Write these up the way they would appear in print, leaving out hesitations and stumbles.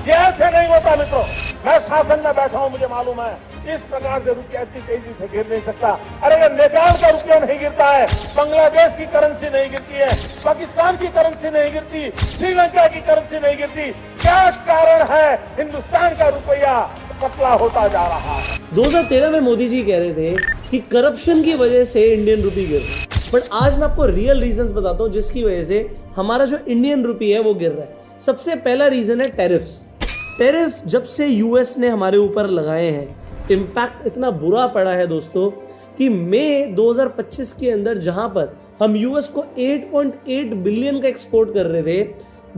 ये ऐसे नहीं होता मित्रों। मैं शासन में बैठा हूं, मुझे मालूम है इस प्रकार से रुपया इतनी तेजी से गिर नहीं सकता। अरे ये नेपाल का रुपया नहीं गिरता है, बांग्लादेश की करेंसी नहीं गिरती है, पाकिस्तान की करेंसी नहीं गिरती, श्रीलंका की करेंसी नहीं गिरती। क्या कारण है हिंदुस्तान का रुपया पतला होता जा रहा है? 2013 में मोदी जी कह रहे थे कि करप्शन की वजह से इंडियन रुपी गिर रहा है, बट आज मैं आपको रियल रीजंस बताता हूं जिसकी वजह से हमारा जो इंडियन रुपी है वो गिर रहा है। सबसे पहला रीजन है टैरिफ्स। टैरिफ जब से यूएस ने हमारे ऊपर लगाए हैं, इम्पैक्ट इतना बुरा पड़ा है दोस्तों कि मई 2025 के अंदर जहां पर हम यूएस को 8.8 बिलियन का एक्सपोर्ट कर रहे थे,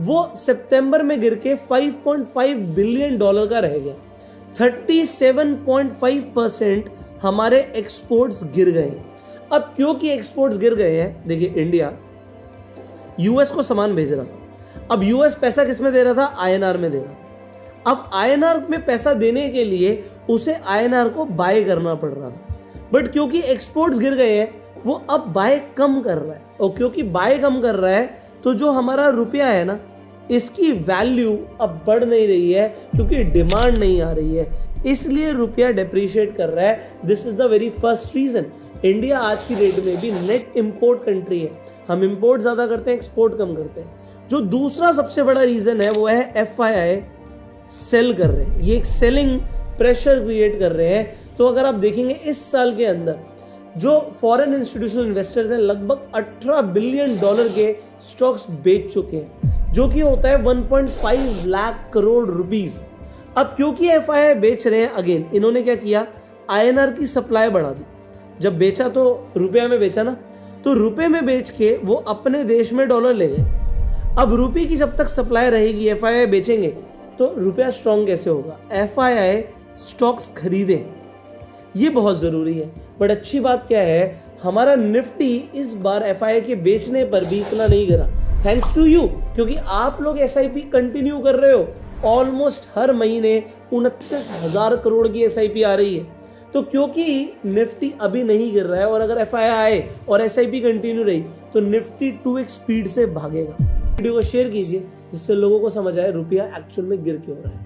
वो सितंबर में गिर के 5.5 बिलियन डॉलर का रह गया। 37.5% हमारे एक्सपोर्ट्स गिर गए। अब क्योंकि एक्सपोर्ट्स गिर गए हैं, देखिए इंडिया यूएस को सामान भेज रहा था, अब यूएस पैसा किस में दे रहा था? आईएनआर में दे रहा था। अब आईएनआर में पैसा देने के लिए उसे आईएनआर को बाय करना पड़ रहा था, बट क्योंकि एक्सपोर्ट्स गिर गए हैं वो अब बाय कम कर रहा है, और क्योंकि बाय कम कर रहा है तो जो हमारा रुपया है ना, इसकी वैल्यू अब बढ़ नहीं रही है क्योंकि डिमांड नहीं आ रही है, इसलिए रुपया डेप्रिशिएट कर रहा है। This is the very first reason. India आज की डेट में भी नेट इंपोर्ट कंट्री है, हम इंपोर्ट ज्यादा करते हैं, एक्सपोर्ट कम करते हैं। जो दूसरा सबसे बड़ा रीजन है वो है एफआईआई सेल कर रहे हैं, ये एक सेलिंग प्रेशर क्रिएट कर रहे हैं। तो अगर आप देखेंगे इस साल के अंदर जो फॉरेन इंस्टीट्यूशनल इन्वेस्टर्स हैं लगभग 18 बिलियन डॉलर के स्टॉक्स बेच चुके हैं, जो कि होता है 1.5 लाख करोड़ रुपीस। अब क्योंकि एफआईआई बेच रहे हैं, अगेन इन्होंने क्या किया, आईएनआर की सप्लाई बढ़ा दी। जब बेचा तो रुपया में बेचा ना, तो रुपए में बेच के वो अपने देश में डॉलर ले गए। अब रुपये की जब तक सप्लाई रहेगी, एफआईआई बेचेंगे तो रुपया स्ट्रांग कैसे होगा? एफआईआई स्टॉक्स खरीदें, ये बहुत जरूरी है। बट अच्छी बात क्या है, हमारा निफ्टी इस बार एफआईआई के बेचने पर भी इतना नहीं गिरा, थैंक्स टू यू, क्योंकि आप लोग एसआईपी कंटिन्यू कर रहे हो। ऑलमोस्ट हर महीने 29,000 करोड़ की एसआईपी आ रही है। तो क्योंकि निफ्टी अभी नहीं गिर रहा है और अगर एफआईआई आए और एसआईपी कंटिन्यू रही तो निफ्टी 2x स्पीड से भागेगा। वीडियो को शेयर कीजिए जिससे लोगों को समझ आए रुपया एक्चुअल में गिर क्यों रहा है।